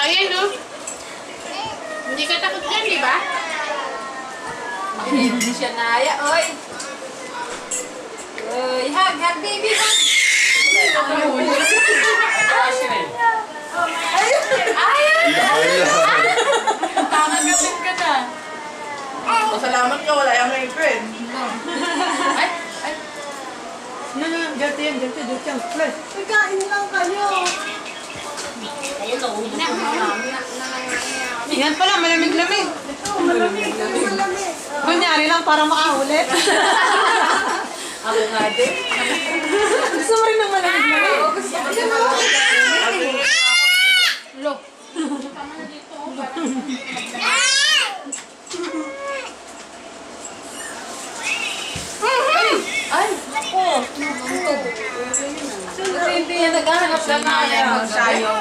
Ayan, no? Hindi ka takot dyan, di ba? Hindi siya naya, oy. Oy, hug, baby, hug. Kakagatin ka na. Pasalamat ka, wala yung apron. Ay, Dito yan. Pagkain lang kayo. Yan pala, malamig-lamig. Malamig. Kunyari lang para makaulit. ako nga din. Gusto mo rin ng malamig-lamig? Oo, gusto ko din malamig. Lo. Tama na dito. Ay, ako. Kasi hindi yan naghahanap na naya. Sayo.